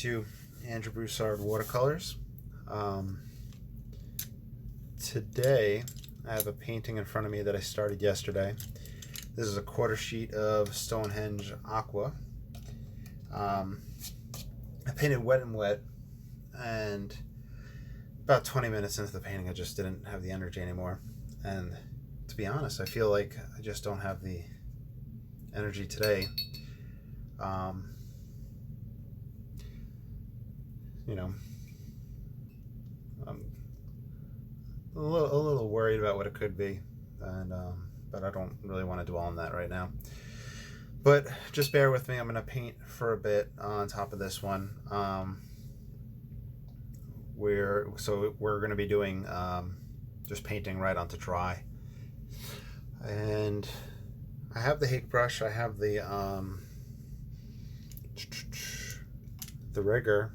to Andrew Broussard Watercolors. Today I have a painting in front of me that I started yesterday. This is a quarter sheet of Stonehenge Aqua. I painted wet and wet, and about 20 minutes into the painting I just didn't have the energy anymore. And to be honest, I feel like I just don't have the energy today. I'm a little worried about what it could be, and but I don't really want to dwell on that right now. But just bear with me. I'm going to paint for a bit on top of this one. We're going to be doing just painting right onto dry, and I have the Hake brush. I have the rigger,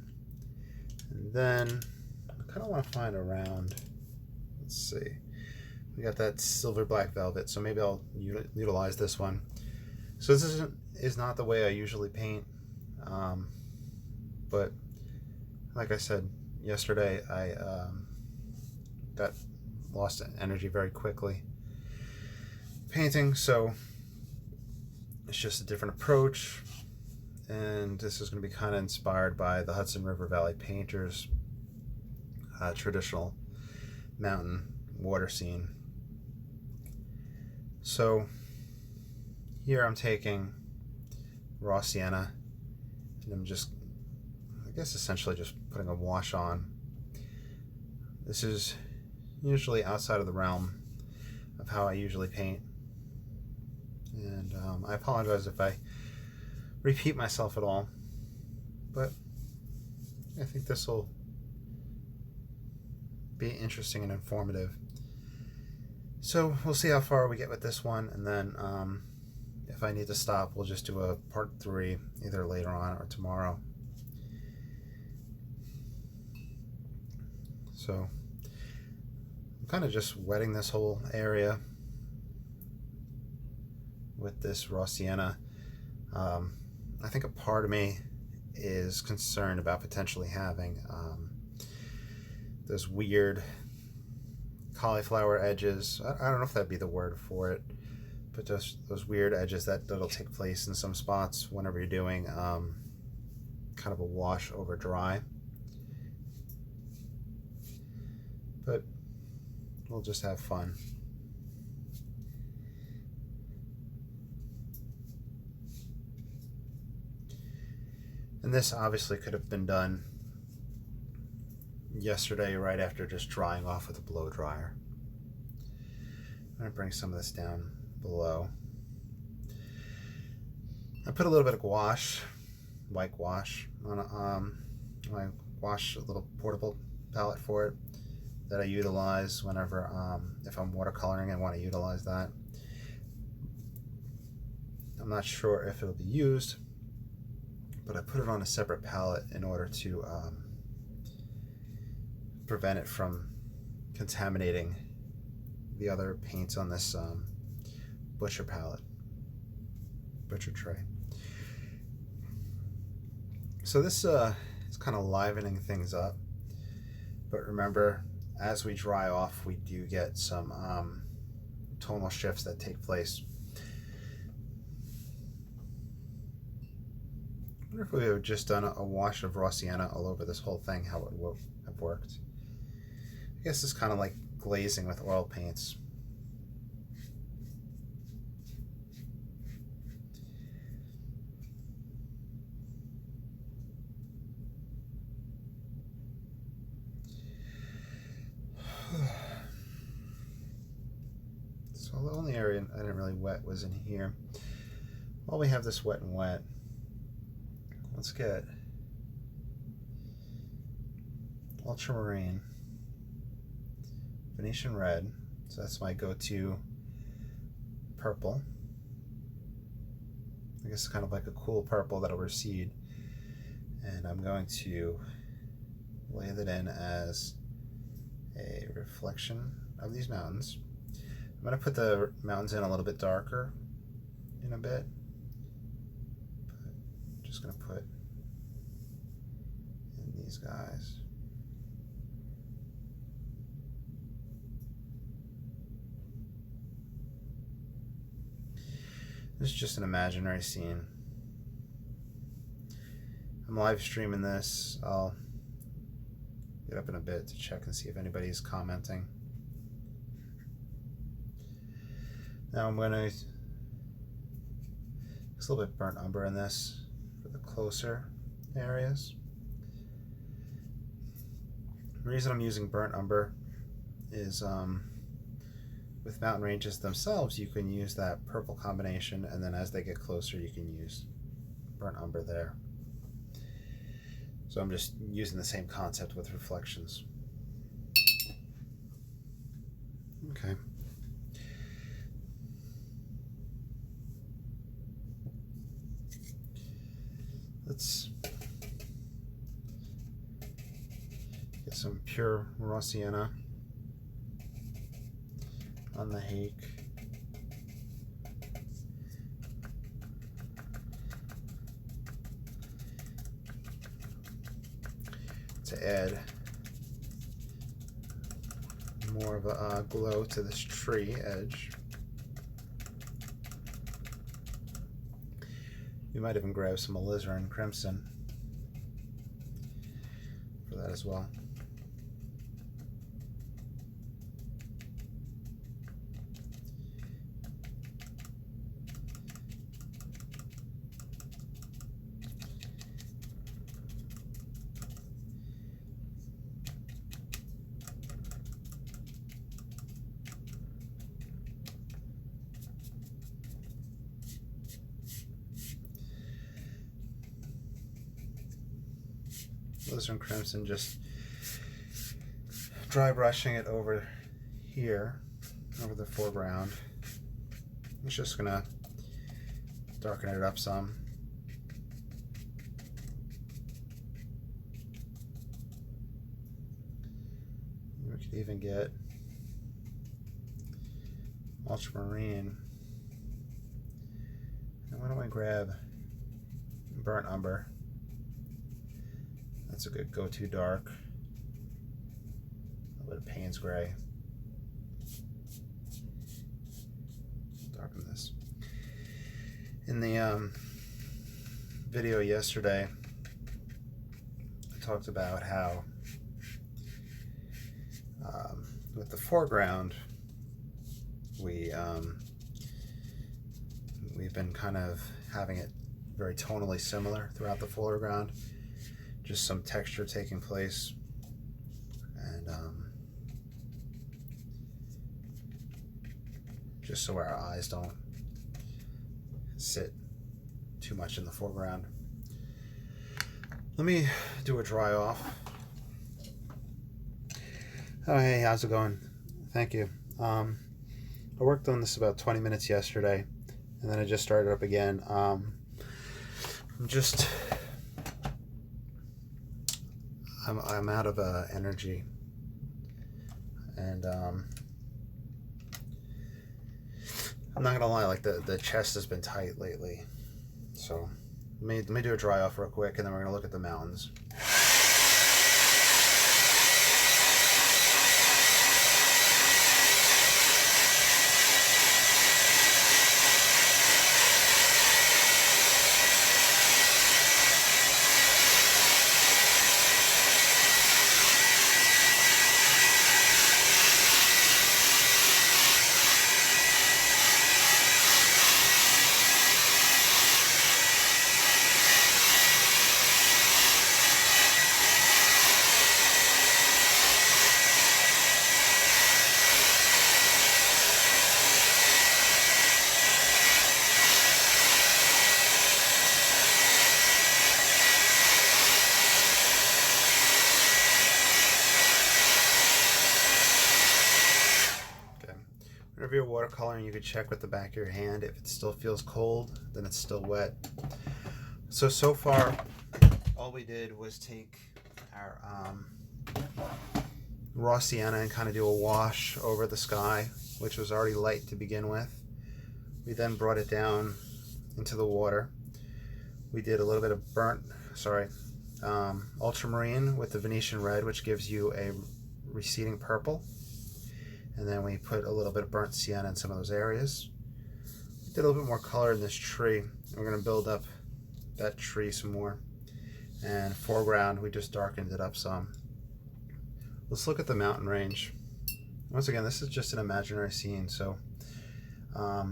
and then I kind of want to find a round. Let's see. We got that silver black velvet, so maybe I'll utilize this one. So this is not the way I usually paint, but like I said yesterday, I got lost energy very quickly painting, so it's just a different approach. And this is going to be kind of inspired by the Hudson River Valley painters' traditional mountain water scene. So here I'm taking raw sienna, and I'm just, I guess, essentially just putting a wash on. This is usually outside of the realm of how I usually paint, and I apologize if I repeat myself at all, but I think this will be interesting and informative. So we'll see how far we get with this one, and then if I need to stop, we'll just do a part 3 either later on or tomorrow. So I'm kind of just wetting this whole area with this raw sienna. I think a part of me is concerned about potentially having those weird cauliflower edges. I don't know if that'd be the word for it, but just those weird edges that'll take place in some spots whenever you're doing kind of a wash over dry. But we'll just have fun. And this obviously could have been done yesterday right after just drying off with a blow dryer. I'm going to bring some of this down below. I put a little bit of gouache, white gouache, on my gouache, a little portable palette for it that I utilize whenever, if I'm watercoloring and want to utilize that. I'm not sure if it'll be used, but I put it on a separate palette in order to prevent it from contaminating the other paints on this butcher tray. So this is kind of livening things up, but remember, as we dry off, we do get some tonal shifts that take place. I wonder if we have just done a wash of raw sienna all over this whole thing, how it would have worked. I guess it's kind of like glazing with oil paints. So the only area I didn't really wet was in here. While we have this wet and wet, let's get ultramarine, Venetian red, so that's my go-to purple. I guess it's kind of like a cool purple that'll recede, and I'm going to lay that in as a reflection of these mountains. I'm going to put the mountains in a little bit darker in a bit, but I'm just going to put these guys. This is just an imaginary scene. I'm live streaming this. I'll get up in a bit to check and see if anybody's commenting. Now I'm going to use a little bit burnt umber in this for the closer areas. The reason I'm using burnt umber is with mountain ranges themselves, you can use that purple combination, and then as they get closer, you can use burnt umber there. So I'm just using the same concept with reflections. Okay. Let's get some pure raw sienna on the hake. To add more of a glow to this tree edge. You might even grab some alizarin crimson for that as well. Alizarin crimson, just dry brushing it over here, over the foreground. It's just gonna darken it up some. We could even get ultramarine. And why don't I grab burnt umber? That's a good go-to dark. A little bit of Payne's gray. Darken this. In the video yesterday, I talked about how with the foreground, we've been kind of having it very tonally similar throughout the foreground. Just some texture taking place, and just so our eyes don't sit too much in the foreground. Let me do a dry off. Oh, hey, how's it going? Thank you. I worked on this about 20 minutes yesterday, and then I just started up again. I'm out of energy, and I'm not gonna lie, like the chest has been tight lately. So let me do a dry off real quick, and then we're gonna look at the mountains. Whenever you're watercoloring, you could check with the back of your hand. If it still feels cold, then it's still wet. So far, all we did was take our raw sienna and kind of do a wash over the sky, which was already light to begin with. We then brought it down into the water. We did a little bit of ultramarine with the Venetian red, which gives you a receding purple. And then we put a little bit of burnt sienna in some of those areas. Did a little bit more color in this tree. We're going to build up that tree some more. And foreground, we just darkened it up some. Let's look at the mountain range. Once again, this is just an imaginary scene, so I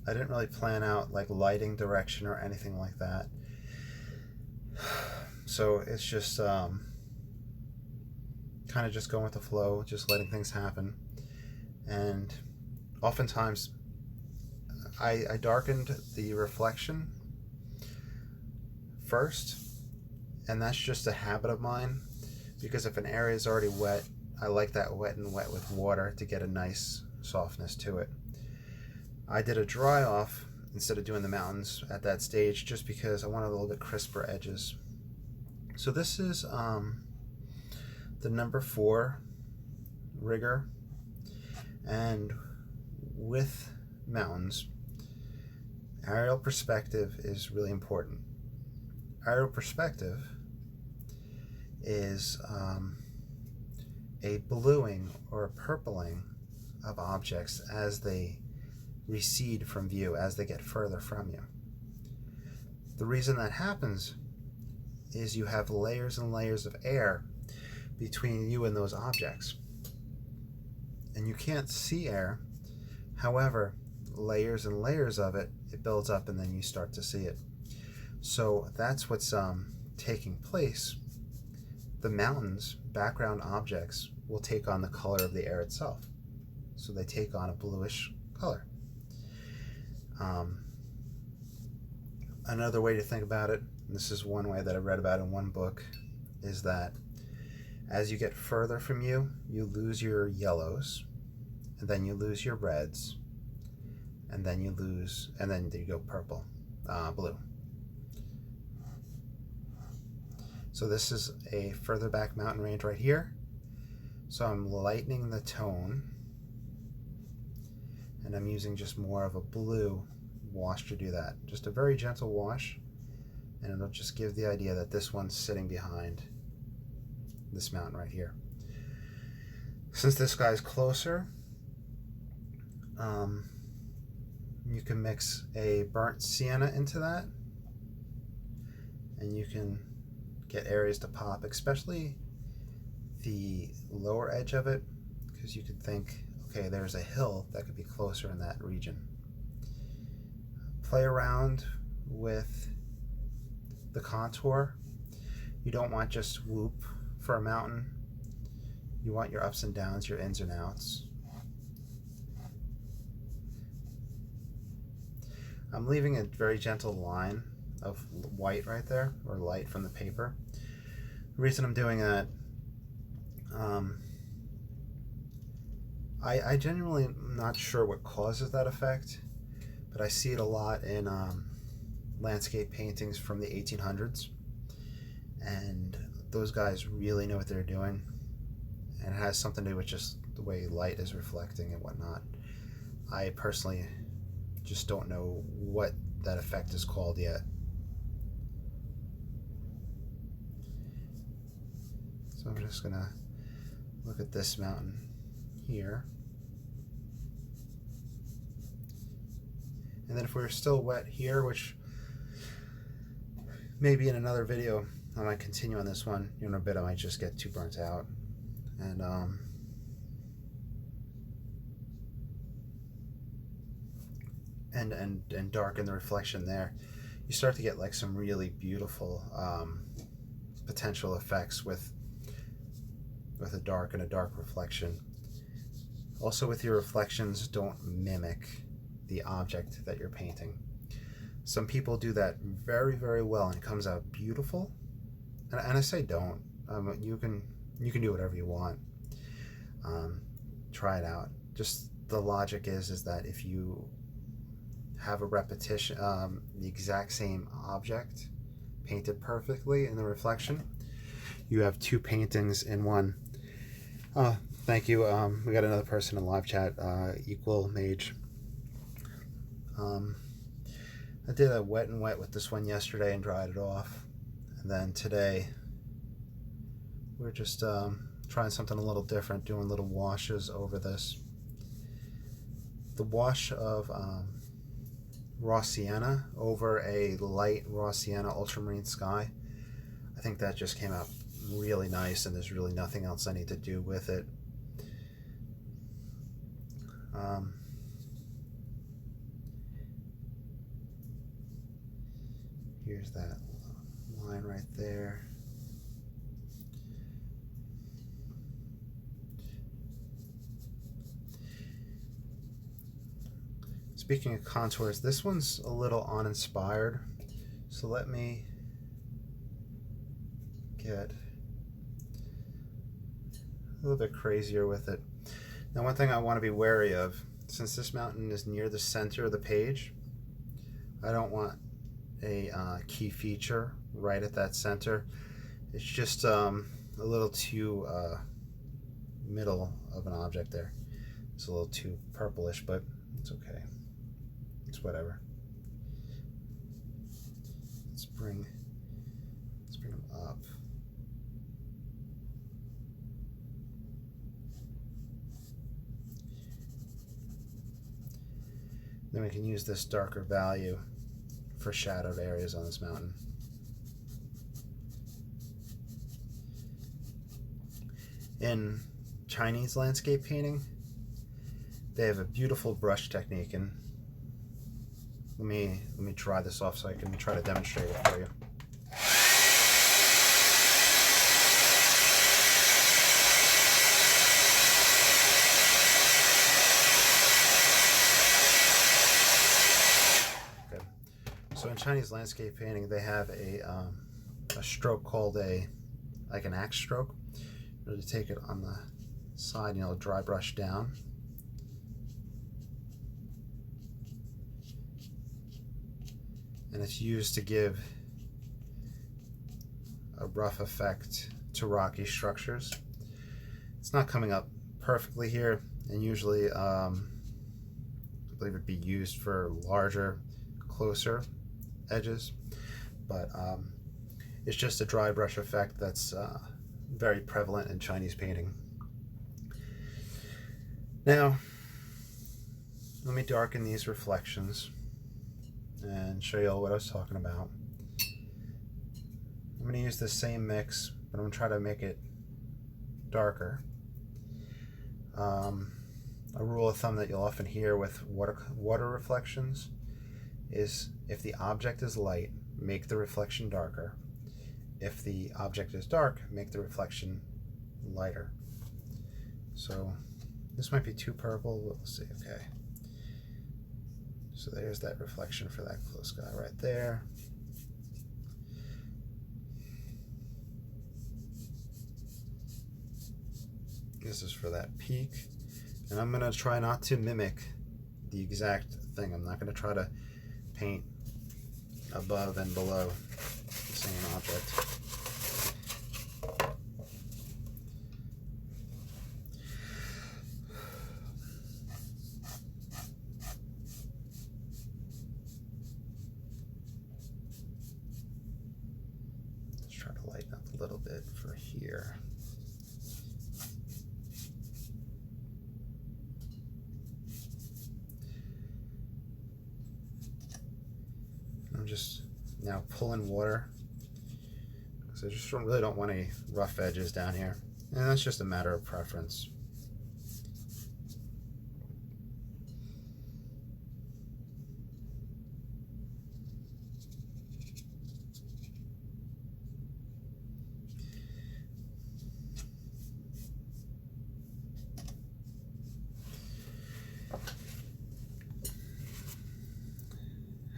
didn't really plan out like lighting direction or anything like that. So it's just kind of just going with the flow, just letting things happen. And oftentimes I darkened the reflection first, and that's just a habit of mine, because if an area is already wet, I like that wet and wet with water to get a nice softness to it. I did a dry off instead of doing the mountains at that stage, just because I wanted a little bit crisper edges. So this is the number 4 rigger, and with mountains, aerial perspective is really important. Aerial perspective is a bluing or a purpling of objects as they recede from view, as they get further from you. The reason that happens is you have layers and layers of air between you and those objects. And you can't see air. However, layers and layers of it, it builds up and then you start to see it. So that's what's taking place. The mountains, background objects, will take on the color of the air itself. So they take on a bluish color. Another way to think about it, and this is one way that I read about in one book, is that as you get further from you, you lose your yellows, and then you lose your reds, and then you go purple, blue. So this is a further back mountain range right here. So I'm lightening the tone, and I'm using just more of a blue wash to do that. Just a very gentle wash, and it'll just give the idea that this one's sitting behind this mountain right here. Since this guy's closer, you can mix a burnt sienna into that, and you can get areas to pop, especially the lower edge of it, because you could think, okay, there's a hill that could be closer in that region. Play around with the contour. You don't want just whoop for a mountain. You want your ups and downs, your ins and outs. I'm leaving a very gentle line of white right there, or light from the paper. The reason I'm doing that, I genuinely am not sure what causes that effect, but I see it a lot in landscape paintings from the 1800s, and those guys really know what they're doing, and it has something to do with just the way light is reflecting and whatnot. I personally just don't know what that effect is called yet. So I'm just gonna look at this mountain here. And then if we're still wet here, which maybe in another video I might continue on this one, in a bit I might just get too burnt out. And darken the reflection there. You start to get like some really beautiful potential effects with a dark and a dark reflection. Also with your reflections, don't mimic the object that you're painting. Some people do that very, very well and it comes out beautiful. And I say don't. You can do whatever you want. Try it out. Just the logic is that if you have a repetition, the exact same object painted perfectly in the reflection, you have two paintings in one. Thank you. We got another person in live chat, Equal Mage. I did a wet and wet with this one yesterday and dried it off, And then today we're just trying something a little different, doing little washes over this. The wash of raw sienna over a light raw sienna ultramarine sky, I think that just came out really nice, and there's really nothing else I need to do with it. Here's that line right there. Speaking of contours, this one's a little uninspired, so let me get a little bit crazier with it. Now, one thing I want to be wary of, since this mountain is near the center of the page, I don't want a key feature right at that center. It's just a little too middle of an object there. It's a little too purplish, but it's okay. It's whatever. Let's bring them up. Then we can use this darker value for shadowed areas on this mountain. In Chinese landscape painting, they have a beautiful brush technique, and let me dry this off so I can try to demonstrate it for you. So in Chinese landscape painting, they have a stroke called like an axe stroke. Really take it on the side, dry brush down. And it's used to give a rough effect to rocky structures. It's not coming up perfectly here, and usually I believe it'd be used for larger, closer edges, but it's just a dry brush effect that's very prevalent in Chinese painting. Now, let me darken these reflections and show you all what I was talking about. I'm going to use the same mix, but I'm going to try to make it darker. A rule of thumb that you'll often hear with water reflections is, if the object is light, make the reflection darker. If the object is dark, make the reflection lighter. So this might be too purple. We'll see. Okay. So there's that reflection for that close guy right there. This is for that peak. And I'm going to try not to mimic the exact thing. I'm not going to try to paint above and below the same object. Let's try to lighten up a little bit for here. I'm just now pulling water because I just really don't want any rough edges down here, and that's just a matter of preference.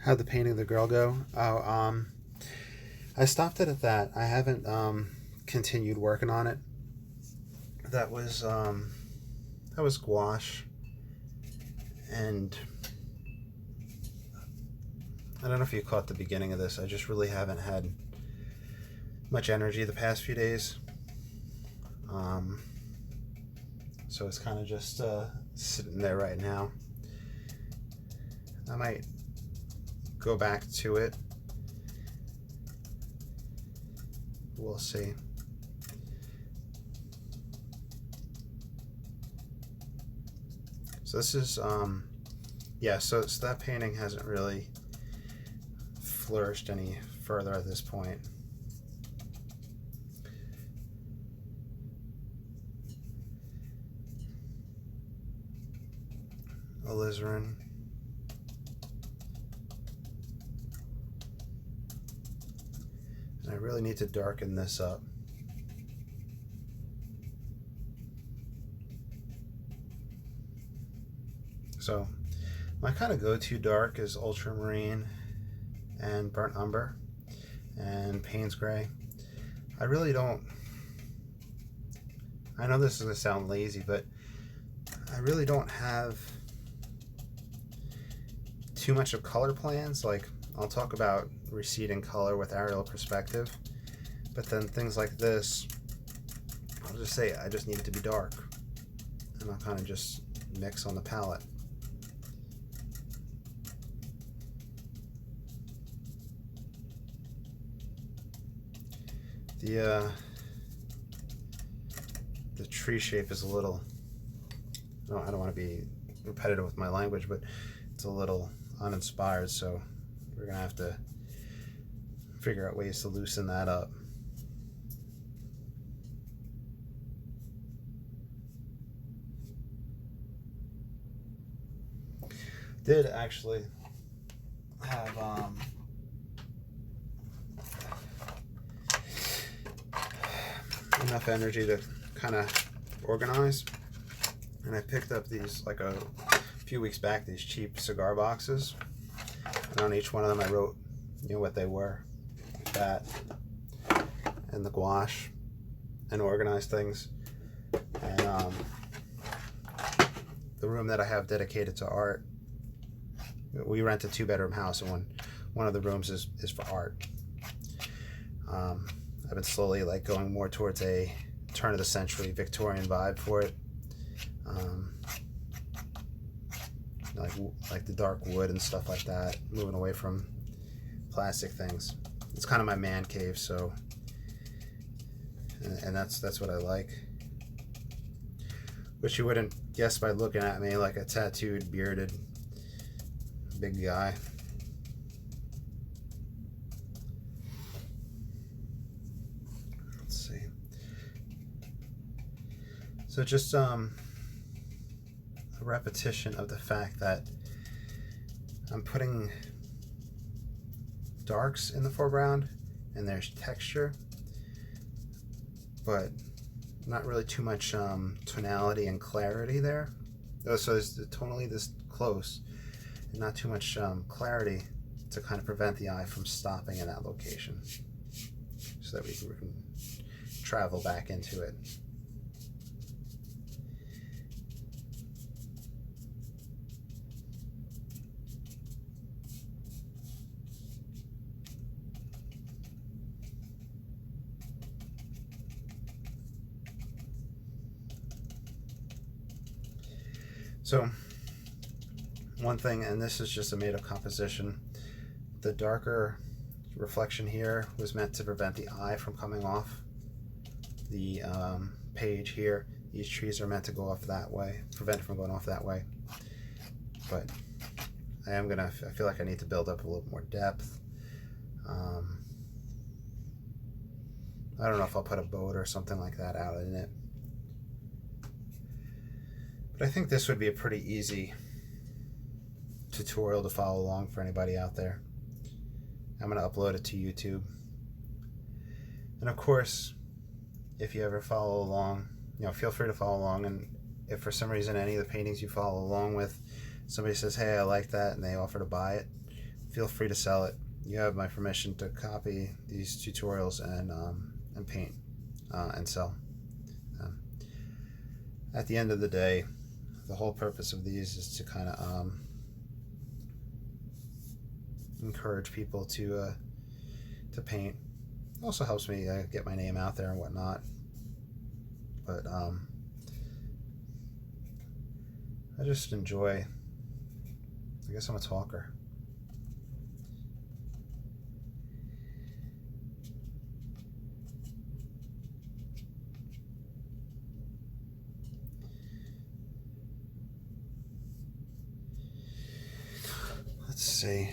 How'd the painting of the girl go? Oh, I stopped it at that. I haven't continued working on it. That was gouache, and I don't know if you caught the beginning of this. I just really haven't had much energy the past few days, so it's kind of just sitting there right now. I might go back to it we'll see. So this is, yeah, so that painting hasn't really flourished any further at this point. Alizarin. And I really need to darken this up. So my kind of go-to dark is ultramarine and burnt umber and Payne's gray. I really don't, I know this is going to sound lazy, but I really don't have too much of color plans. Like, I'll talk about receding color with aerial perspective, but then things like this, I'll just say I just need it to be dark, and I'll kind of just mix on the palette. The tree shape is a little, I don't want to be repetitive with my language, but it's a little uninspired, so we're gonna have to figure out ways to loosen that up. Did actually have enough energy to kind of organize, and I picked up these like a few weeks back, these cheap cigar boxes, and on each one of them I wrote, you know, what they were, that and the gouache, and organized things. And the room that I have dedicated to art, we rent a 2-bedroom house, and one of the rooms is for art. I've been slowly like going more towards a turn of the century Victorian vibe for it, like the dark wood and stuff like that, moving away from plastic things. It's kind of my man cave, so, and that's what I like, which you wouldn't guess by looking at me, like a tattooed, bearded big guy. Let's see. So just a repetition of the fact that I'm putting darks in the foreground and there's texture, but not really too much tonality and clarity there. So it's tonally this close and not too much clarity to kind of prevent the eye from stopping in that location, so that we can travel back into it. So one thing, and this is just a made-up composition, the darker reflection here was meant to prevent the eye from coming off the page here. These trees are meant to go off that way, prevent it from going off that way. But I feel like I need to build up a little more depth. I don't know if I'll put a boat or something like that out in it. But I think this would be a pretty easy tutorial to follow along for anybody out there. I'm going to upload it to YouTube. And of course, if you ever follow along, feel free to follow along. And if for some reason any of the paintings you follow along with, somebody says, hey, I like that, and they offer to buy it, feel free to sell it. You have my permission to copy these tutorials and paint and sell. At the end of the day, the whole purpose of these is to kind of encourage people to paint. It also helps me get my name out there and whatnot. But I just enjoy, I guess I'm a talker. see.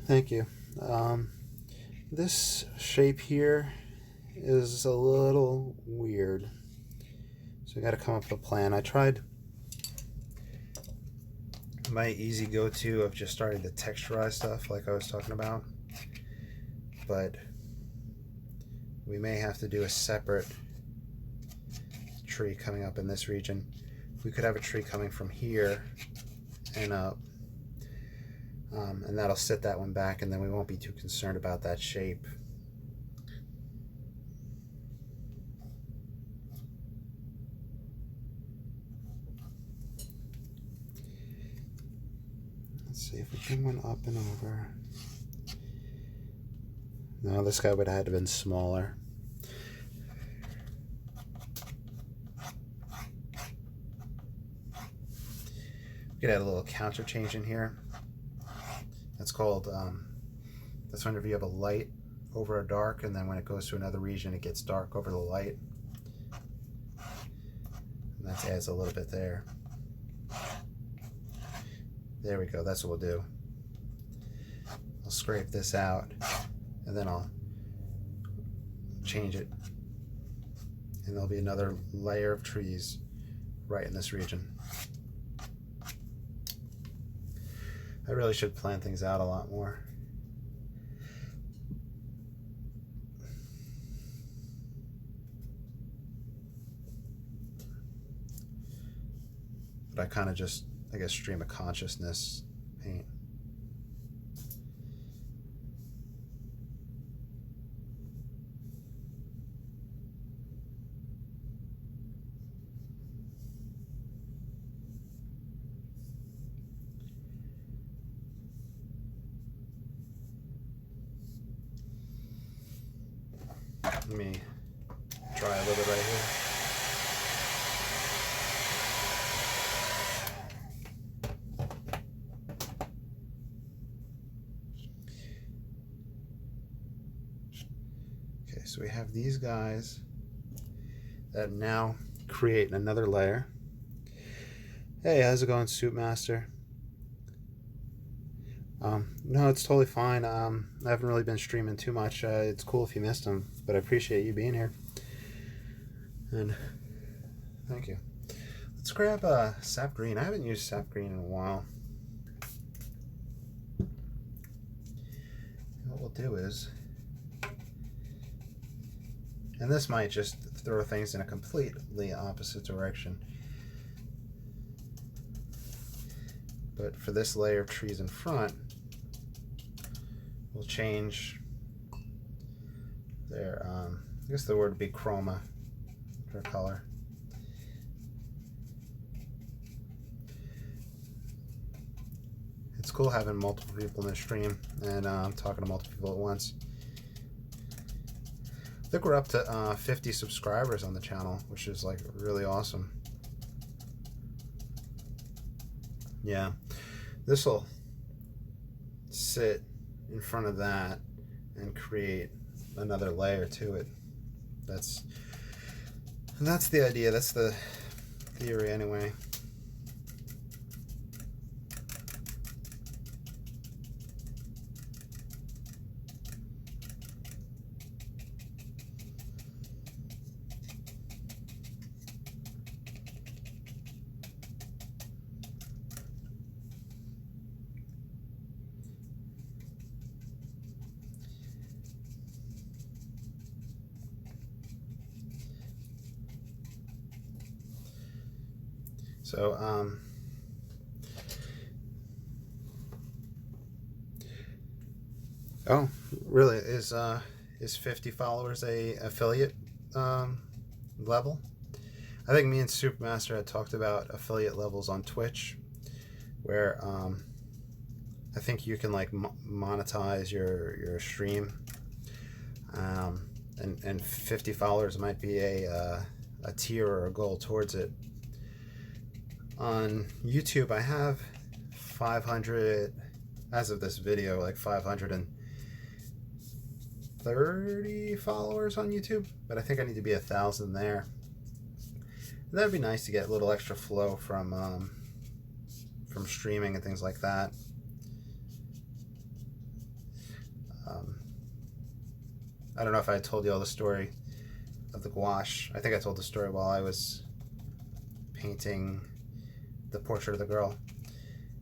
Thank you. This shape here is a little weird, so I got to come up with a plan. I tried my easy go-to of just starting to texturize stuff like I was talking about, but we may have to do a separate tree coming up in this region. We could have a tree coming from here and up, and that'll set that one back, and then we won't be too concerned about that shape. Let's see if we bring one up and over. No, this guy would have had to have been smaller. We could add a little counter change in here. That's called, that's whenever you have a light over a dark, and then when it goes to another region, it gets dark over the light. And that adds a little bit there. There we go, that's what we'll do. I'll scrape this out, and then I'll change it. And there'll be another layer of trees right in this region. I really should plan things out a lot more. But I kind of just, I guess, stream of consciousness paint. Let me try a little bit right here. Okay, so we have these guys that now create another layer. Hey, how's it going, Soup Master? No, it's totally fine. I haven't really been streaming too much. It's cool if you missed them, but I appreciate you being here. And thank you. Let's grab sap green. I haven't used sap green in a while. And what we'll do is, and this might just throw things in a completely opposite direction, but for this layer of trees in front, we'll change their, I guess the word would be chroma, their color. It's cool having multiple people in the stream and talking to multiple people at once. I think we're up to 50 subscribers on the channel, which is like really awesome. Yeah, this will sit in front of that and create another layer to it. That's the idea. That's the theory anyway. So, oh, really? Is 50 followers a affiliate level? I think me and Supermaster had talked about affiliate levels on Twitch, where I think you can like monetize your stream, and 50 followers might be a tier or a goal towards it. On YouTube, I have 500, as of this video, like 530 followers on YouTube, but I think I need to be 1,000 there. And that'd be nice to get a little extra flow from from streaming and things like that. I don't know if I told you all the story of the gouache. I think I told the story while I was painting the portrait of the girl,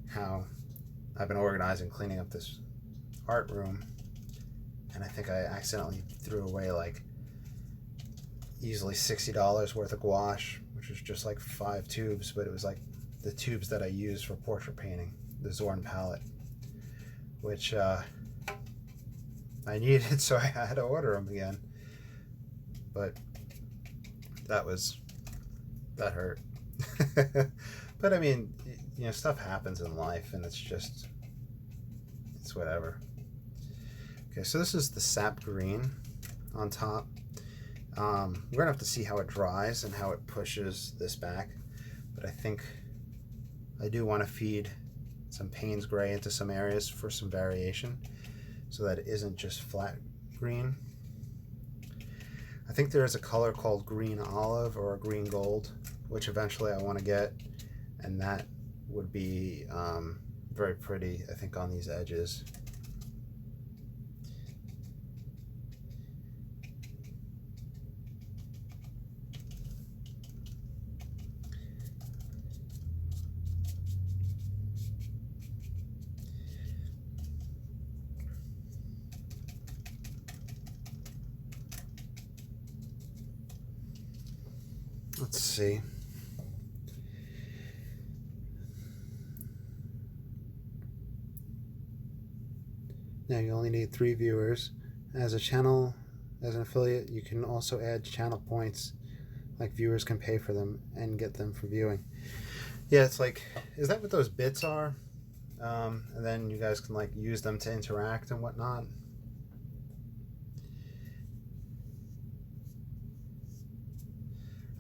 how I've been organizing, cleaning up this art room, and I think I accidentally threw away like easily $60 worth of gouache, which was just like 5 tubes, but it was like the tubes that I used for portrait painting, the Zorn palette, which I needed, so I had to order them again. But that hurt. But I mean, you know, stuff happens in life, and it's whatever. Okay, so this is the sap green on top. We're gonna have to see how it dries and how it pushes this back, but I think I do want to feed some Payne's gray into some areas for some variation, so that it isn't just flat green. I think there is a color called green olive or green gold, which eventually I want to get, and that would be very pretty, I think, on these edges. Let's see. Now you only need 3 viewers. As an affiliate, you can also add channel points, like viewers can pay for them and get them for viewing. Yeah, it's like, is that what those bits are? And then you guys can like use them to interact and whatnot.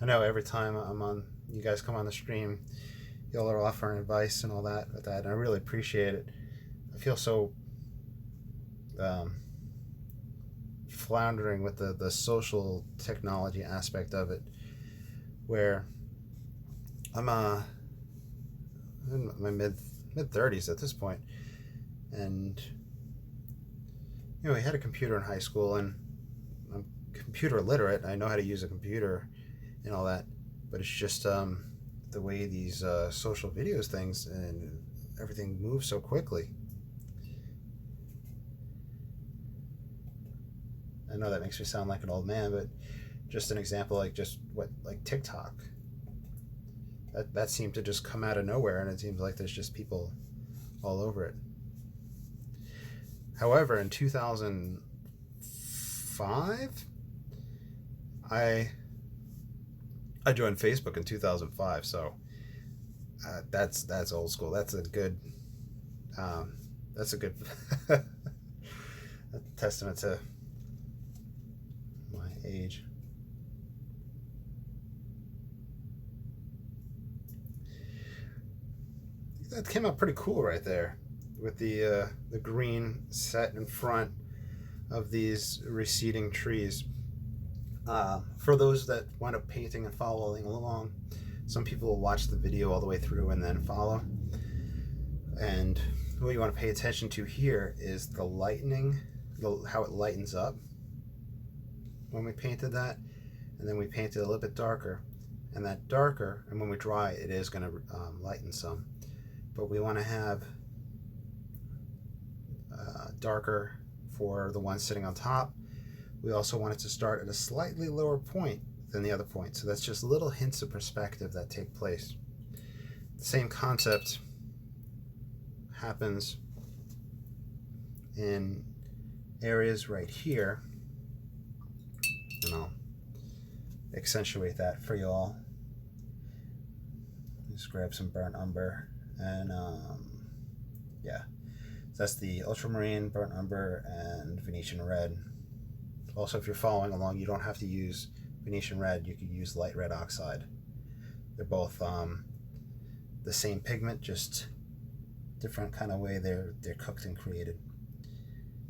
I know every time you guys come on the stream, y'all are offering advice and all that with that, and I really appreciate it. I feel so floundering with the social technology aspect of it, where I'm in my mid 30s at this point, and you know, we had a computer in high school, and I'm computer literate. I know how to use a computer and all that, but it's just the way these social videos things and everything moves so quickly. I know that makes me sound like an old man, but just an example, like TikTok. That seemed to just come out of nowhere, and it seems like there's just people all over it. However, in 2005, I joined Facebook in 2005, so that's old school. That's a good testament to my age. That came out pretty cool right there, with the green set in front of these receding trees. For those that wind up painting and following along, some people will watch the video all the way through and then follow. And what you want to pay attention to here is the lightening, how it lightens up when we painted that, and then we painted a little bit darker, and that darker, and when we dry, it is going to lighten some. But we want to have darker for the one sitting on top. We also want it to start at a slightly lower point than the other point. So that's just little hints of perspective that take place. The same concept happens in areas right here. And I'll accentuate that for you all. Just grab some burnt umber, and yeah, so that's the ultramarine, burnt umber, and Venetian red. Also, if you're following along, you don't have to use Venetian red. You could use light red oxide. They're both the same pigment, just different kind of way they're cooked and created.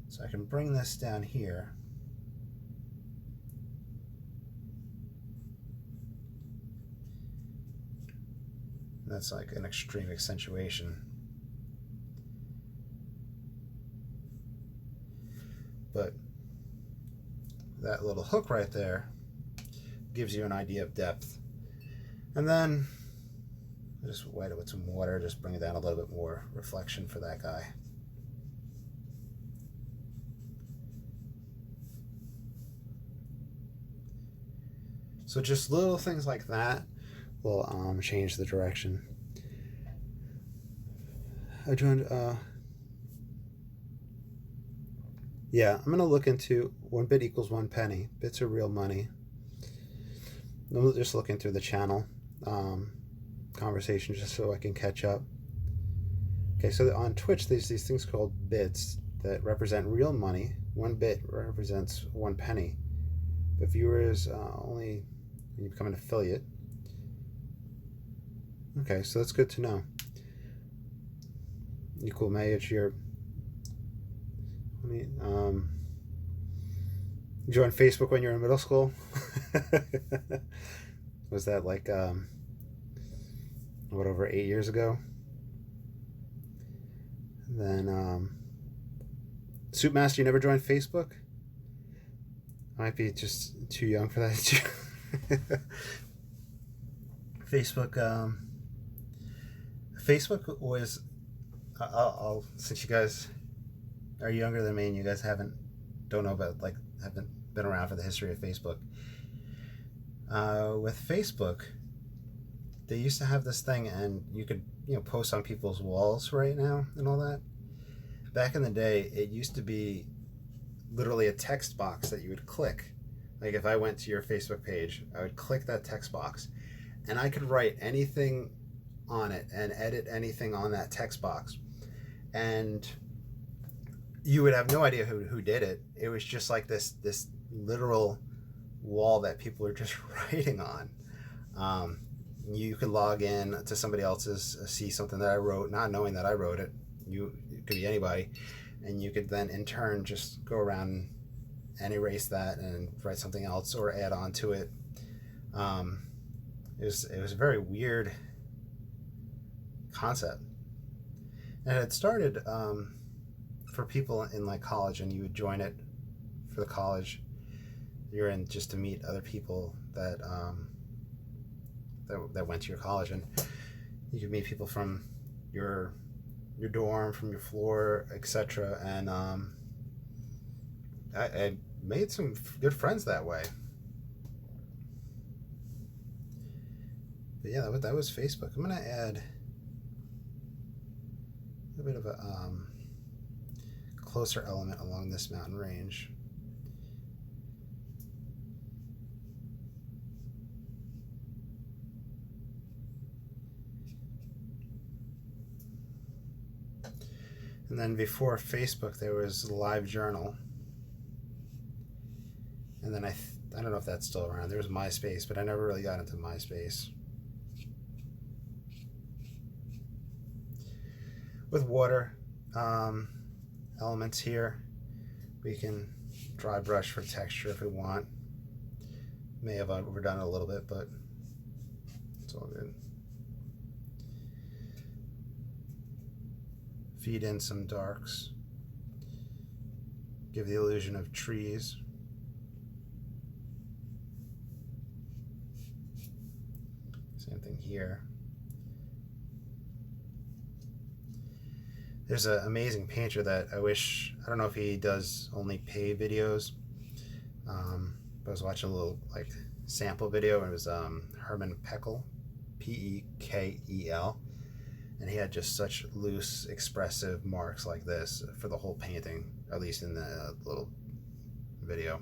So I can bring this down here. That's like an extreme accentuation. But that little hook right there gives you an idea of depth. And then just wet it with some water, just bring it down a little bit more reflection for that guy. So just little things like that will change the direction. I joined, yeah, I'm going to look into 1 bit equals 1 penny. Bits are real money. I'm just looking through the channel conversation just so I can catch up. Okay, so on Twitch, there's these things called bits that represent real money. 1 bit represents 1 penny. But viewers only when you become an affiliate. Okay, so that's good to know. Equal age, you're. You joined Facebook when you were in middle school? Was that like what, over 8 years ago? Then Soup Master, you never joined Facebook? I might be just too young for that. Facebook Facebook was I'll since you guys are younger than me and you guys haven't been around for the history of Facebook. With Facebook, they used to have this thing, and you could post on people's walls right now and all that. Back in the day, it used to be literally a text box that you would click. Like if I went to your Facebook page, I would click that text box, and I could write anything on it and edit anything on that text box, and you would have no idea who did it. It was just like this literal wall that people are just writing on. You could log in to somebody else's, see something that I wrote, not knowing that I wrote it. It could be anybody, and you could then in turn just go around and erase that and write something else or add on to it. It was a very weird concept, and it had started for people in like college, and you would join it for the college you're in just to meet other people that that went to your college, and you could meet people from your dorm, from your floor, etc. And I made some good friends that way. But yeah, that was Facebook. I'm gonna add a bit of a closer element along this mountain range. And then before Facebook, there was LiveJournal. And then I don't know if that's still around. There was MySpace, but I never really got into MySpace. With water elements here, we can dry brush for texture if we want. May have overdone it a little bit, but it's all good. Feed in some darks. Give the illusion of trees. Same thing here. There's an amazing painter that I don't know if he does only pay videos, but I was watching a little like sample video, and it was Herman Peckel, P-E-K-E-L, and he had just such loose expressive marks like this for the whole painting, at least in the little video.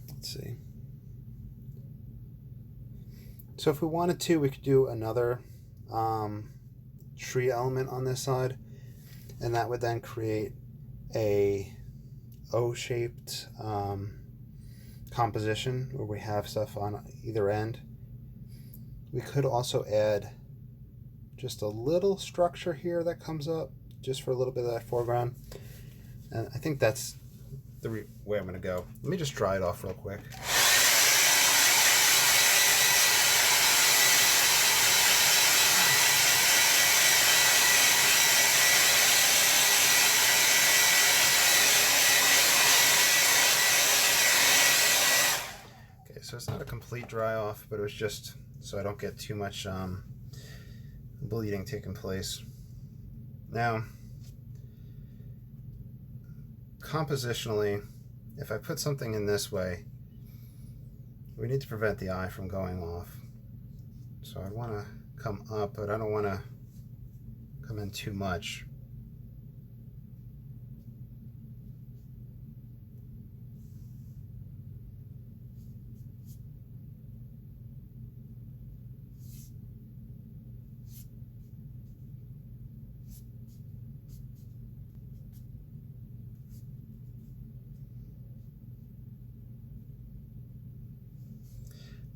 Let's see. So if we wanted to, we could do another tree element on this side, and that would then create a O-shaped composition where we have stuff on either end. We could also add just a little structure here that comes up just for a little bit of that foreground, and I think that's the way I'm going to go. Let me just dry it off real quick. so it's not a complete dry off, but it was just so I don't get too much bleeding taking place. Now, compositionally, if I put something in this way, we need to prevent the eye from going off. So I want to come up, but I don't want to come in too much.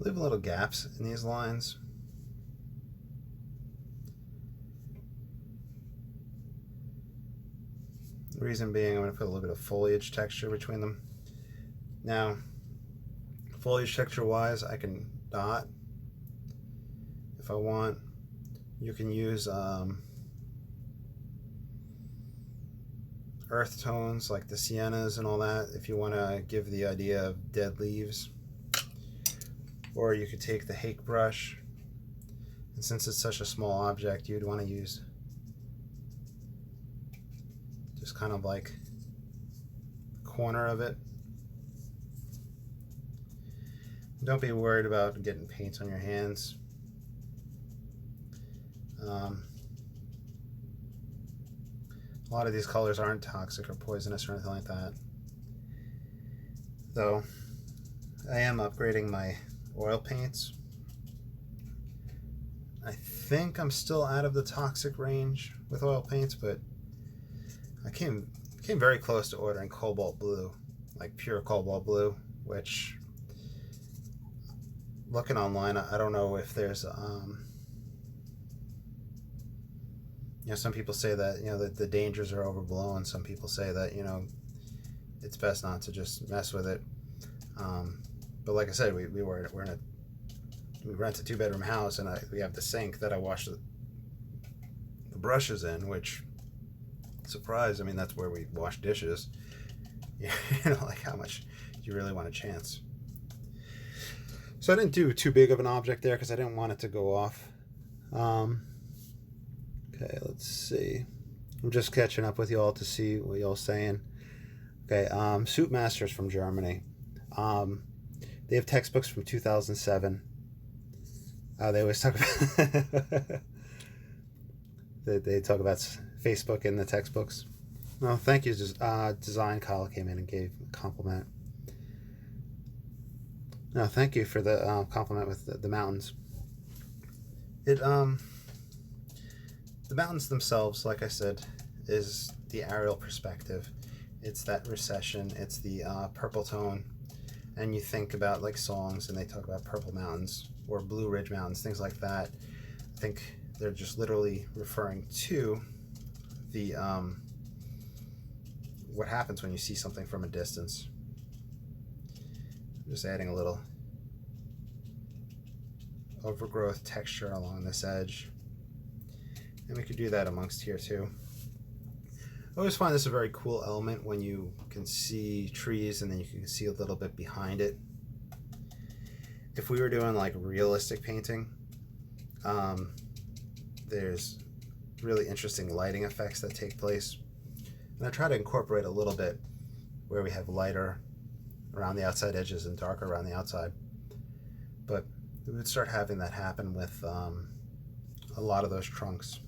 Leave little gaps in these lines. The reason being, I'm going to put a little bit of foliage texture between them. Now, foliage texture wise, I can dot if I want. You can use earth tones like the siennas and all that if you want to give the idea of dead leaves. Or you could take the hake brush, and since it's such a small object, you'd want to use just kind of like the corner of it. Don't be worried about getting paint on your hands. A lot of these colors aren't toxic or poisonous or anything like that. Though I am upgrading my oil paints. I think I'm still out of the toxic range with oil paints, but I came very close to ordering cobalt blue, like pure cobalt blue, which, looking online, I don't know if there's some people say that that the dangers are overblown. Some people say that it's best not to just mess with it. But like I said, we rent a 2-bedroom house, and we have the sink that I wash the brushes in, which, surprise, I mean, that's where we wash dishes. Like how much do you really want a chance? So I didn't do too big of an object there because I didn't want it to go off. Okay, let's see. I'm just catching up with y'all to see what y'all saying. Okay, Suit Masters from Germany. They have textbooks from 2007. They always talk about they talk about Facebook in the textbooks. Well, thank you. Design Kyle came in and gave a compliment. No, thank you for the compliment with the mountains. The mountains themselves, like I said, is the aerial perspective. It's that recession. It's the purple tone. And you think about like songs and they talk about purple mountains or Blue Ridge Mountains, things like that. I think they're just literally referring to the what happens when you see something from a distance. I'm just adding a little overgrowth texture along this edge. And we could do that amongst here too. I always find this a very cool element when you can see trees and then you can see a little bit behind it. If we were doing like realistic painting, there's really interesting lighting effects that take place. And I try to incorporate a little bit where we have lighter around the outside edges and darker around the outside. But we would start having that happen with a lot of those trunks.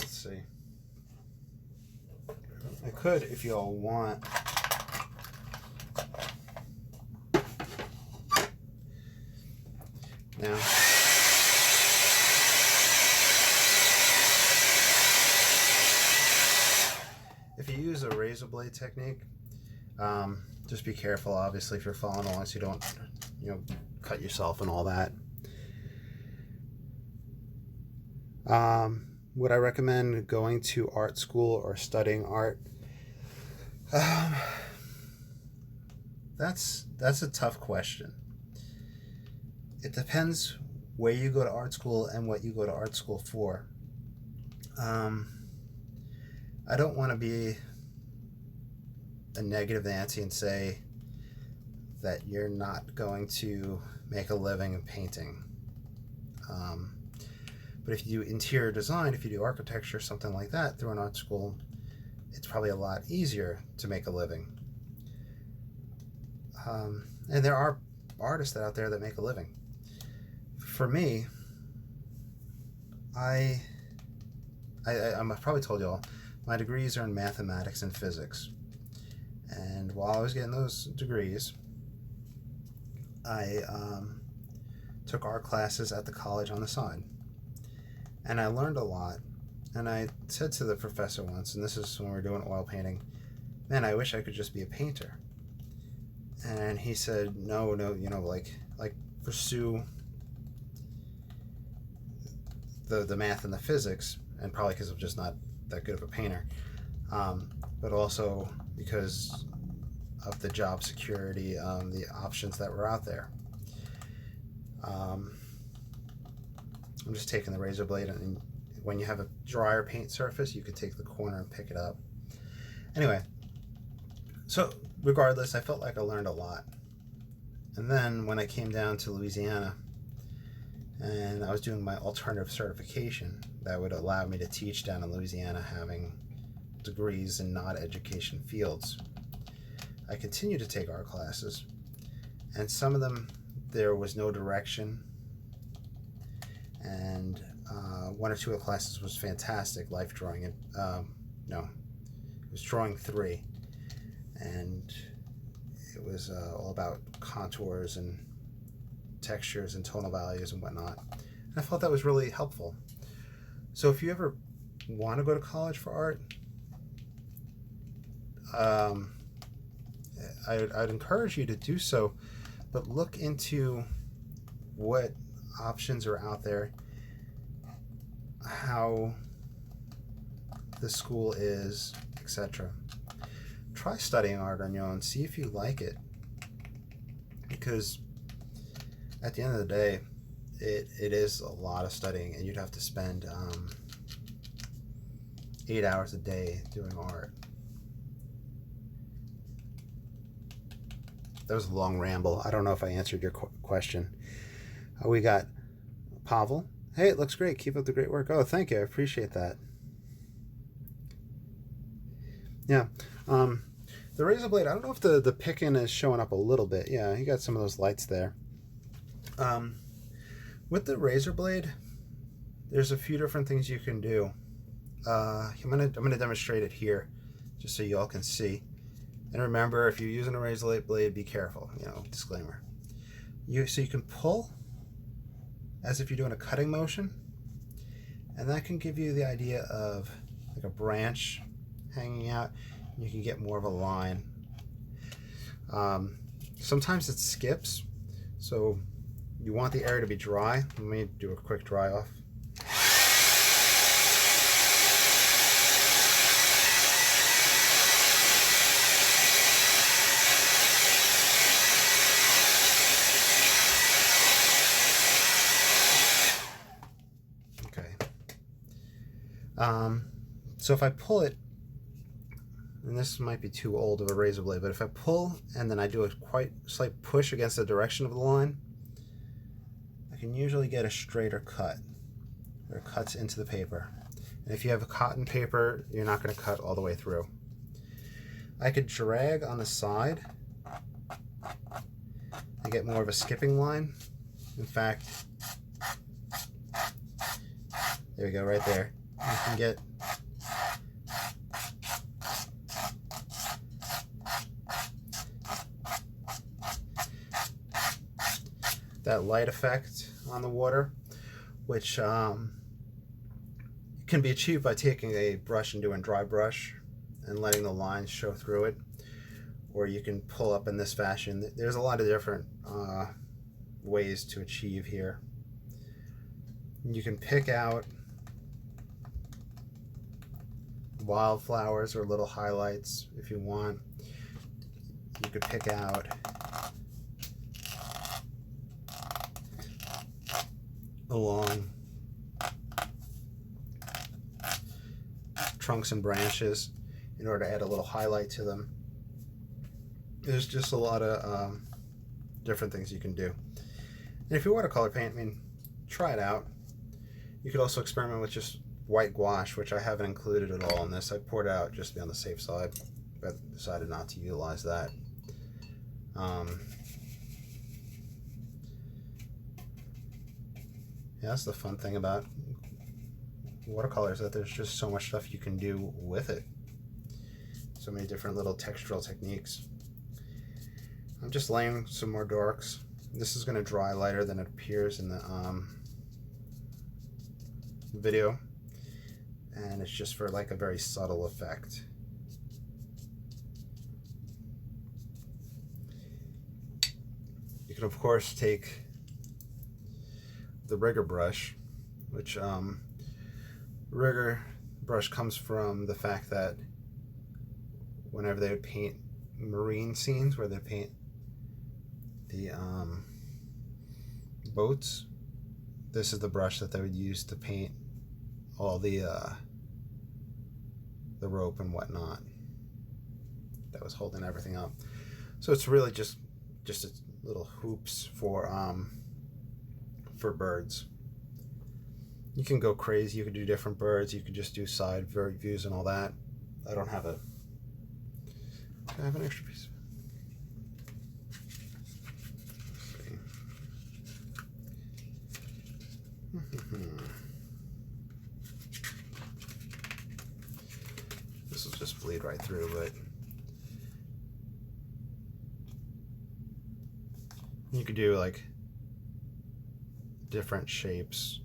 See. I could, if you all want, now if you use a razor blade technique, just be careful, obviously, if you're following along, so you don't cut yourself and all that. Would I recommend going to art school or studying art? That's a tough question. it depends where you go to art school and what you go to art school for. I don't want to be a negative Nancy and say that you're not going to make a living in painting. But if you do interior design, if you do architecture, something like that through an art school, it's probably a lot easier to make a living. And there are artists out there that make a living. For me, I've probably told you all, my degrees are in mathematics and physics. And while I was getting those degrees, I took art classes at the college on the side. And I learned a lot. And I said to the professor once, and this is when we were doing oil painting, man, I wish I could just be a painter. And he said, no, like pursue the math and the physics, and probably because I'm just not that good of a painter, but also because of the job security, the options that were out there. I'm just taking the razor blade, and when you have a drier paint surface, you could take the corner and pick it up. Anyway, so regardless, I felt like I learned a lot. And then when I came down to Louisiana and I was doing my alternative certification that would allow me to teach down in Louisiana, having degrees in non-education fields, I continued to take art classes, and some of them there was no direction, and one or two of the classes was fantastic, life drawing, and it was drawing 3, and it was all about contours and textures and tonal values and whatnot, and I felt that was really helpful. So if you ever want to go to college for art, I'd encourage you to do so, but look into what options are out there, how the school is, etc. Try studying art on your own, see if you like it, because at the end of the day, it is a lot of studying, and you'd have to spend 8 hours a day doing art. That was a long ramble. I don't know if I answered your question. We got Pavel. Hey, it looks great. Keep up the great work. Oh, thank you. I appreciate that. Yeah. The razor blade, I don't know if the picking is showing up a little bit. Yeah, you got some of those lights there. With the razor blade, there's a few different things you can do. I'm gonna demonstrate it here, just so you all can see. And remember, if you're using a razor blade, be careful. Disclaimer. So you can pull as if you're doing a cutting motion, and that can give you the idea of like a branch hanging out. You can get more of a line. Sometimes it skips, so you want the area to be dry. Let me do a quick dry off. So if I pull it, and this might be too old of a razor blade, but if I pull and then I do a quite slight push against the direction of the line, I can usually get a straighter cut, or cuts into the paper. And if you have a cotton paper, you're not going to cut all the way through. I could drag on the side and get more of a skipping line. In fact, there we go, right there. You can get that light effect on the water, which can be achieved by taking a brush and doing dry brush and letting the lines show through it, or you can pull up in this fashion. There's a lot of different ways to achieve here. You can pick out wildflowers or little highlights if you want. You could pick out along trunks and branches in order to add a little highlight to them. There's just a lot of different things you can do. And if you watercolor paint, I mean, try it out. You could also experiment with just white gouache, which I haven't included at all in this. I poured it out just to be on the safe side, but decided not to utilize that. Yeah, that's the fun thing about watercolors, that there's just so much stuff you can do with it. So many different little textural techniques. I'm just laying some more darks. This is going to dry lighter than it appears in the video, and it's just for like a very subtle effect. You can of course take the rigger brush, which rigger brush comes from the fact that whenever they would paint marine scenes where they paint the boats, this is the brush that they would use to paint all the rope and whatnot that was holding everything up. So it's really just little hoops for birds. You can go crazy. You can do different birds. You can just do side views and all that. I don't have a. I have an extra piece. This will just bleed right through, but you could do like different shapes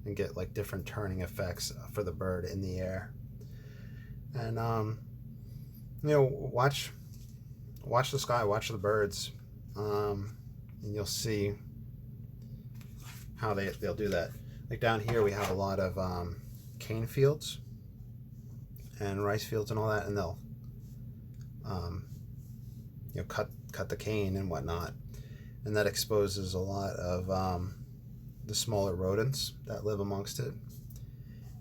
and get like different turning effects for the bird in the air. And you know, watch the sky, watch the birds, and you'll see how they'll do that. Like down here we have a lot of cane fields and rice fields and all that, and they'll you know, cut the cane and whatnot, and that exposes a lot of the smaller rodents that live amongst it.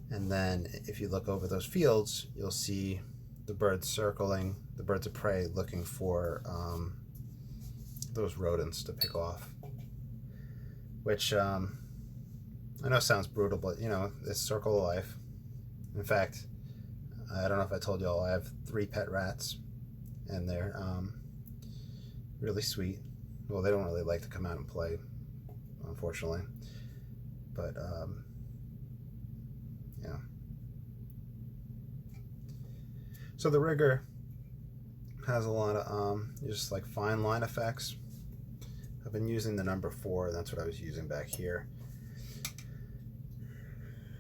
And then if you look over those fields, you'll see the birds circling, the birds of prey looking for those rodents to pick off, which I know sounds brutal, but you know, it's circle of life. In fact, I don't know if I told y'all, I have 3 pet rats, and they're really sweet. Well, they don't really like to come out and play, unfortunately, but yeah. So the rigger has a lot of just like fine line effects. I've been using the number 4, that's what I was using back here.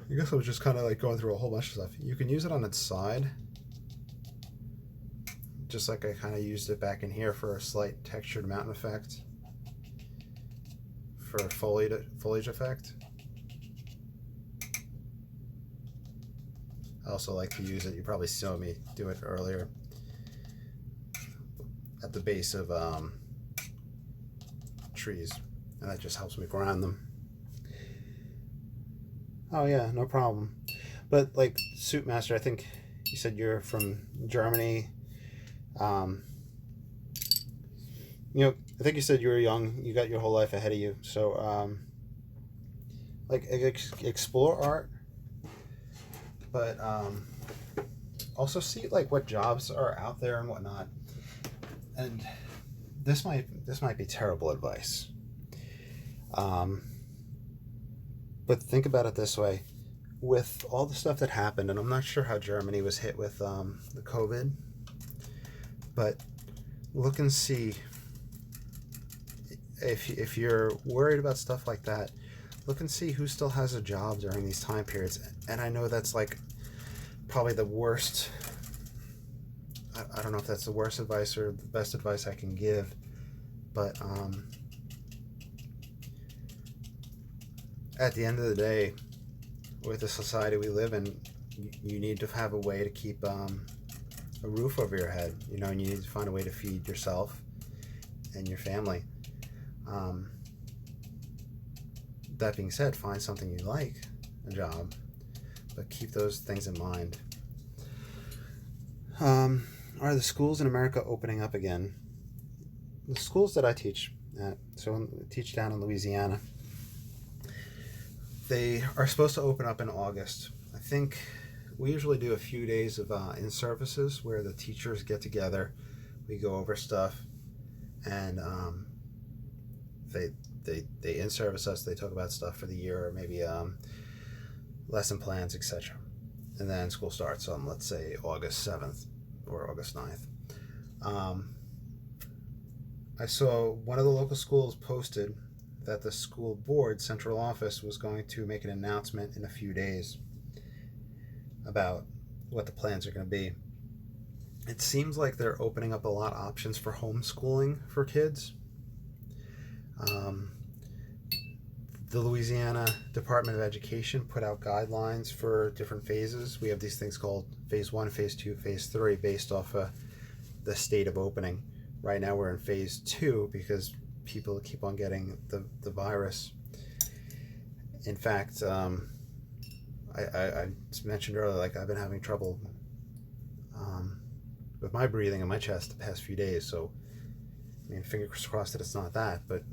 I guess I was just kind of like going through a whole bunch of stuff. You can use it on its side, just like I kind of used it back in here for a slight textured mountain effect, for a foliage effect. I also like to use it, you probably saw me do it earlier, at the base of trees, and that just helps me ground them. Oh yeah, no problem. But like Suit Master, I think you said you're from Germany. You know, I think you said you were young. You got your whole life ahead of you. So, like, explore art, but also see like what jobs are out there and whatnot. And this might be terrible advice. But think about it this way: with all the stuff that happened, and I'm not sure how Germany was hit with the COVID, but look and see, if you're worried about stuff like that, look and see who still has a job during these time periods. And I know that's like probably the worst, I don't know if that's the worst advice or the best advice I can give, but at the end of the day, with the society we live in, you need to have a way to keep a roof over your head, you know, and you need to find a way to feed yourself and your family. that being said, find something you like, a job, but keep those things in mind. Are the schools in America opening up again? The schools that I teach at, so I teach down in Louisiana, they are supposed to open up in August. I think we usually do a few days of in-services where the teachers get together, we go over stuff, and they in-service us, they talk about stuff for the year, or maybe lesson plans, etc. And then school starts on, let's say, August 7th or August 9th. I saw one of the local schools posted that the school board central office was going to make an announcement in a few days about what the plans are going to be. It seems like they're opening up a lot of options for homeschooling for kids. The Louisiana Department of Education put out guidelines for different phases. We have these things called phase 1, phase 2, phase 3 based off of the state of opening. Right now we're in phase 2 because people keep on getting the virus. In fact, I mentioned earlier, like, I've been having trouble with my breathing in my chest the past few days, so I mean, fingers crossed that it's not that, but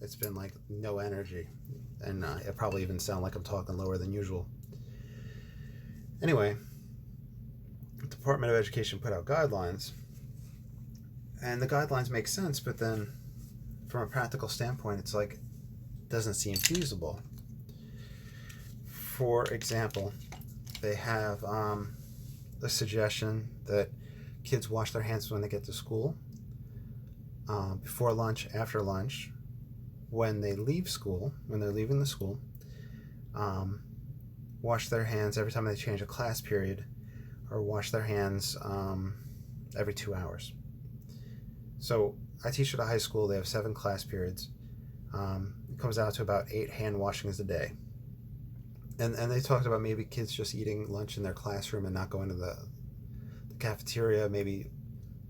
it's been like no energy, and it probably even sound like I'm talking lower than usual. Anyway, the Department of Education put out guidelines, and the guidelines make sense, but then from a practical standpoint, it's like, doesn't seem feasible. For example, they have a suggestion that kids wash their hands when they get to school, before lunch, after lunch, when they leave school, when they're leaving the school, wash their hands every time they change a class period, or wash their hands every 2 hours. So I teach at a high school. They have 7 class periods. It comes out to about 8 hand washings a day. And they talked about maybe kids just eating lunch in their classroom and not going to the cafeteria, maybe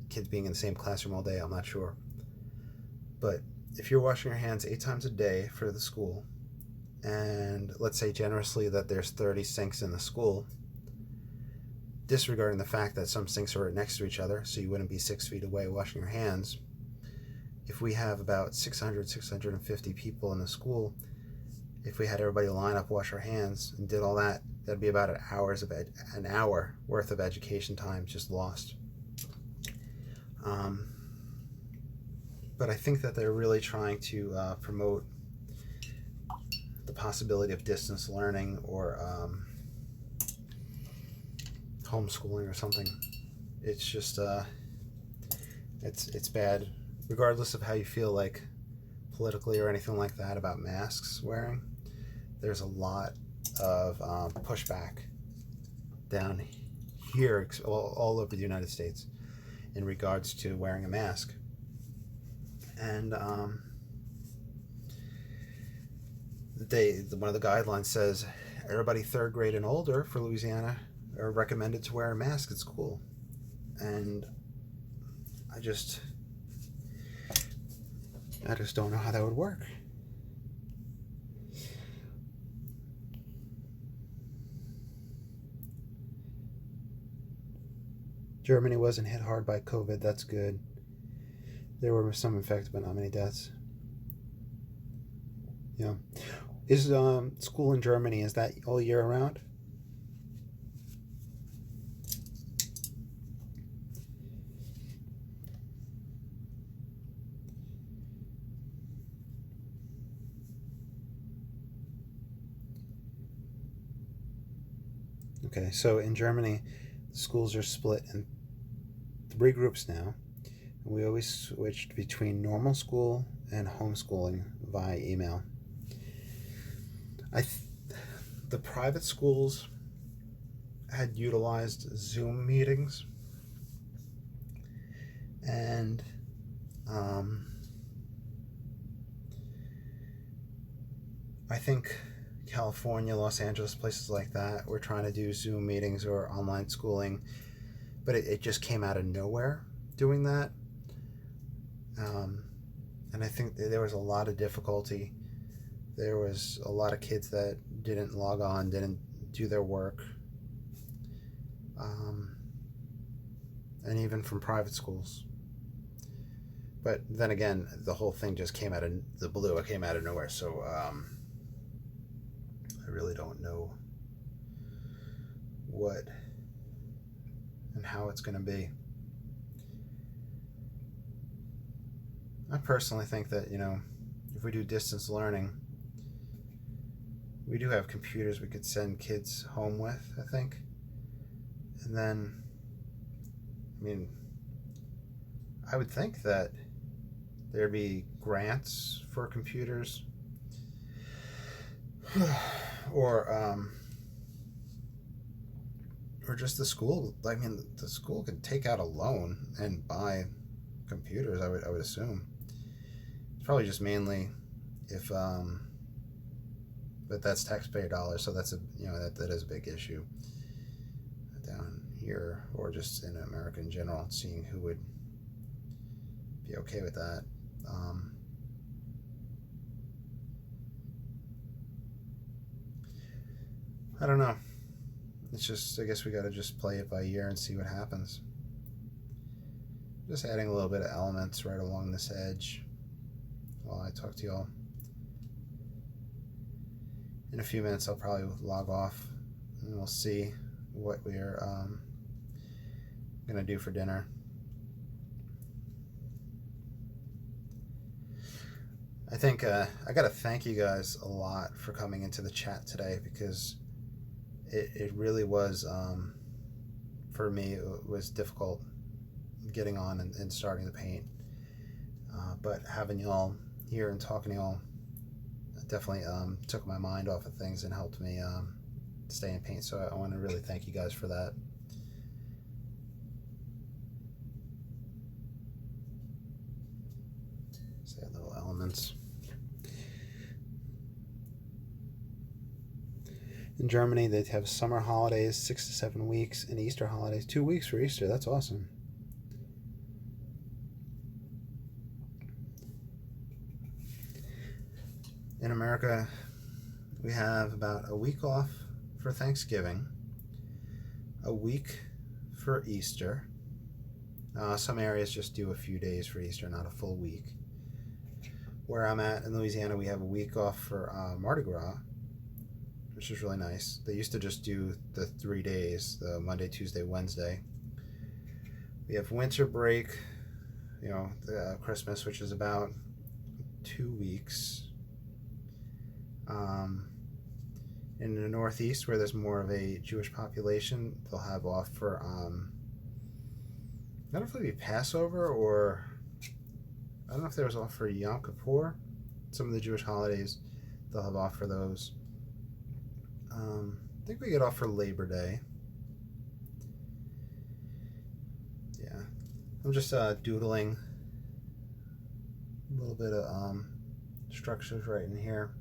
kids being in the same classroom all day, I'm not sure. But if you're washing your hands 8 times a day for the school, and let's say generously that there's 30 sinks in the school, disregarding the fact that some sinks are right next to each other, so you wouldn't be 6 feet away washing your hands, if we have about 650 people in the school, if we had everybody line up, wash our hands, and did all that, that'd be about an hour worth of education time just lost. But I think that they're really trying to promote the possibility of distance learning or homeschooling or something. It's just it's bad, regardless of how you feel, like politically or anything like that, about masks wearing. There's a lot of pushback down here, all over the United States, in regards to wearing a mask. And one of the guidelines says everybody 3rd grade and older for Louisiana are recommended to wear a mask at school. And I just don't know how that would work. Germany wasn't hit hard by COVID. That's good. There were some infected, but not many deaths. Yeah. Is school in Germany, is that all year round? Okay, so in Germany, the schools are split in 3 groups now. We always switched between normal school and homeschooling via email. The private schools had utilized Zoom meetings, and I think California, Los Angeles, places like that were trying to do Zoom meetings or online schooling, but it just came out of nowhere doing that. And I think there was a lot of difficulty there was a lot of kids that didn't log on, didn't do their work, and even from private schools. But then again, the whole thing just came out of the blue. It came out of nowhere. So I really don't know what and how it's going to be. I personally think that, if we do distance learning, we do have computers we could send kids home with, I think. And then, I would think that there'd be grants for computers, or just the school. The school could take out a loan and buy computers. I would assume. It's probably just mainly if, but that's taxpayer dollars, so that's that is a big issue down here, or just in America in general, seeing who would be okay with that. I don't know. It's just, I guess we got to just play it by ear and see what happens. Just adding a little bit of elements right along this edge while I talk to y'all. In a few minutes I'll probably log off and we'll see what we're gonna do for dinner. I think I gotta thank you guys a lot for coming into the chat today, because it really was, for me, it was difficult getting on and starting to paint. But having y'all here and talking to y'all definitely took my mind off of things and helped me stay in paint. So I want to really thank you guys for that. Say little elements. In Germany, they have summer holidays 6 to 7 weeks, and Easter holidays 2 weeks for Easter. That's awesome. In America, we have about a week off for Thanksgiving, a week for Easter. Some areas just do a few days for Easter, not a full week. Where I'm at in Louisiana, we have a week off for Mardi Gras, which is really nice. They used to just do the 3 days, the Monday, Tuesday, Wednesday. We have winter break, the Christmas, which is about 2 weeks. In the Northeast, where there's more of a Jewish population, they'll have off for, I don't know if it'll be Passover, or I don't know if there was off for Yom Kippur. Some of the Jewish holidays, they'll have off for those. I think we get off for Labor Day. Yeah, I'm just doodling a little bit of structures right in here.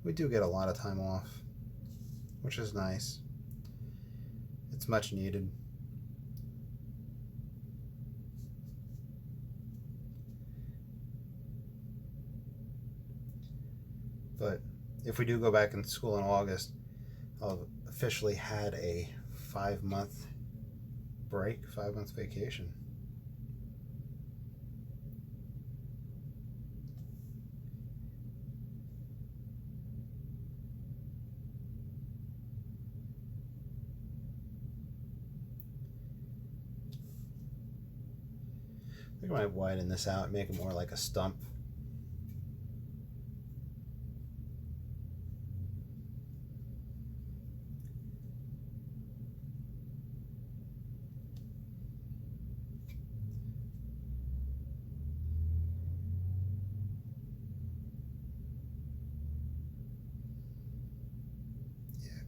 We do get a lot of time off, which is nice. It's much needed. But if we do go back in school in August, I'll have officially had a 5-month break, 5-month vacation. I think I might widen this out and make it more like a stump.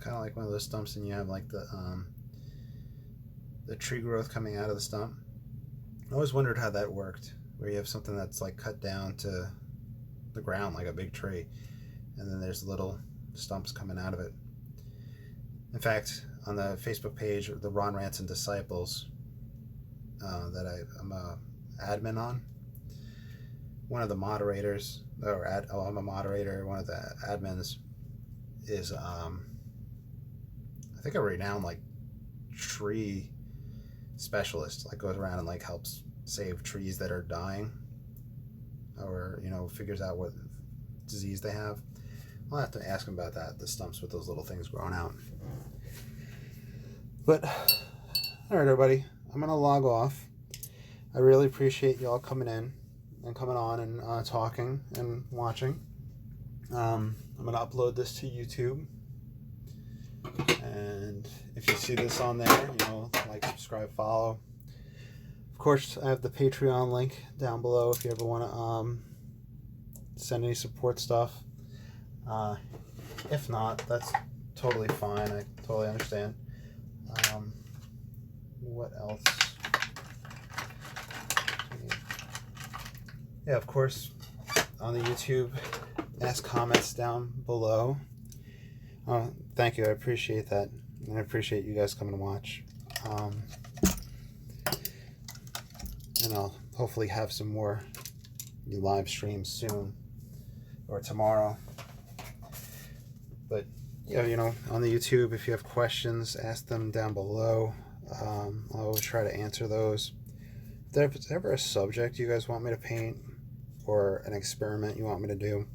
Kind of like one of those stumps, and you have like the tree growth coming out of the stump. I always wondered how that worked, where you have something that's like cut down to the ground like a big tree, and then there's little stumps coming out of it. In fact, on the Facebook page, the Ron Ranson Disciples, that I'm a admin on. One of the moderators, I'm a moderator. One of the admins is I think a renowned like tree specialist, like goes around and like helps save trees that are dying, or figures out what disease they have. I'll have to ask him about that, the stumps with those little things growing out. But all right, everybody, I'm gonna log off. I really appreciate y'all coming in and coming on and talking and watching. I'm gonna upload this to YouTube, and if you see this on there, like, subscribe, follow. Of course, I have the Patreon link down below if you ever want to send any support stuff. If not, that's totally fine. I totally understand. What else? Yeah, of course, on the YouTube, ask comments down below. Thank you. I appreciate that. And I appreciate you guys coming to watch. And I'll hopefully have some more live streams soon or tomorrow. But on the YouTube, if you have questions, ask them down below. I'll always try to answer those. If there's ever a subject you guys want me to paint or an experiment you want me to do,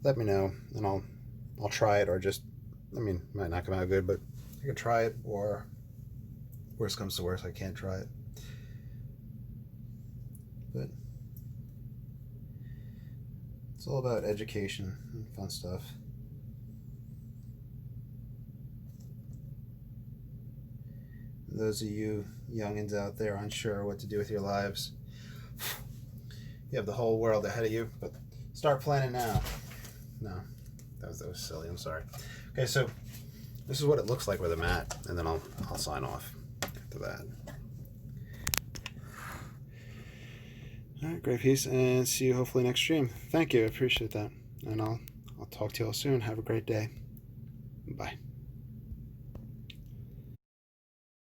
let me know, and I'll try it, or just, it might not come out good, but I can try it, or worst comes to worst, I can't try it. But it's all about education and fun stuff. Those of you youngins out there unsure what to do with your lives, you have the whole world ahead of you, but start planning now. No, that was silly. I'm sorry. Okay, so this is what it looks like with a mat, and then I'll sign off after that. All right, great piece, and see you hopefully next stream. Thank you, I appreciate that, and I'll talk to you all soon. Have a great day. Bye.